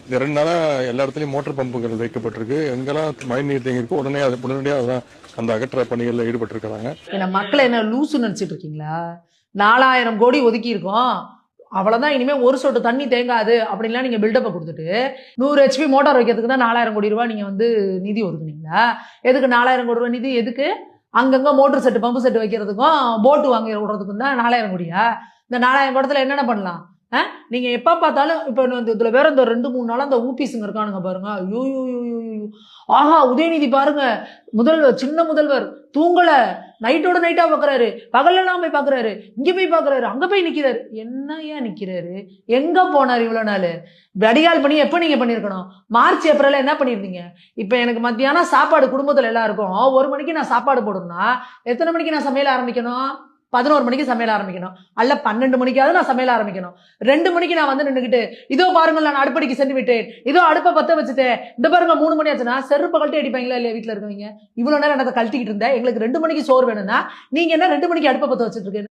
இந்த 2 நாளா எல்லா இடத்துலயும் மோட்டார் பம்புகள் வைக்கப்பட்டிருக்கு. எங்கெல்லாம் மழைநீர் தேங்கி இருக்கோ உடனடியாக அதான் அந்த அகற்ற பணிகளில் ஈடுபட்டிருக்கிறாங்க. மக்களை என்ன லூசு நினைச்சிட்டு இருக்கீங்களா? 4000 கோடி ஒதுக்கி இருக்கோம், அவ்வளவுதான், இனிமே ஒரு சொட்டு தண்ணி தேங்காது அப்படின்லாம் நீங்க பில்டப்பை கொடுத்துட்டு 100 HP மோட்டார் வைக்கிறதுக்கு தான் 4000 கோடி ரூபாய் நீங்க நிதி ஒதுக்குனீங்களா? எதுக்கு 4000 கோடி ரூபாய் நிதி? எதுக்கு? அங்கங்க மோட்டர் செட்டு பம்பு செட்டு வைக்கிறதுக்கும் போட்டு வாங்கி விடுறதுக்கும் தான் 4000 கோடியா? இந்த 4000 கோடத்துல என்னென்ன பண்ணலாம்? நீங்க எப்ப பார்த்தாலும் இப்ப இதுல வேற இந்த 2-3 நாளா அந்த ஊபிஸுங்க இருக்கானுங்க பாருங்க. ஐயோ, ஆஹா, உதயநிதி பாருங்க, முதல்வர், சின்ன முதல்வர் தூங்கல, நைட்டோட நைட்டா பாக்குறாரு, பகல்லாம் போய் பாக்குறாரு, இங்க போய் பாக்குறாரு, அங்க போய் நிக்கிறாரு. என்ன ஏன் நிக்கிறாரு? எங்க போனாரு இவ்வளவு நாள்? வடிகால் பண்ணி எப்ப நீங்க பண்ணிருக்கணும்? மார்ச் ஏப்ரல்ல என்ன பண்ணிருந்தீங்க? இப்ப எனக்கு மத்தியானம் சாப்பாடு குடும்பத்துல எல்லாருக்கும் 1 மணிக்கு நான் சாப்பாடு போடணும்னா எத்தனை மணிக்கு நான் சமையல் ஆரம்பிக்கணும்? 11 மணிக்கு சமையல் ஆரம்பிக்கணும், அல்ல 12 மணிக்காவது நான் சமையல் ஆரம்பிக்கணும். 2 மணிக்கு நான் நின்றுகிட்டு இதோ பாருங்க நான் அடுப்படிக்கு சென்று விட்டேன், இதோ அடுப்பை பத்த வச்சுட்டேன், இந்த பாருங்க 3 மணி ஆச்சுன்னா செருப்பு கழட்டி அடிப்பாங்களா இல்லையா வீட்டுல இருக்கவங்க? இவ்வளவு நேரம் என்னத்தை கழட்டிக்கிட்டு இருந்தேன், எங்களுக்கு 2 மணிக்கு சோறு வேணும்னா நீங்க என்ன 2 மணிக்கு அடுப்பை பத்த வச்சுட்டு இருக்கீங்க?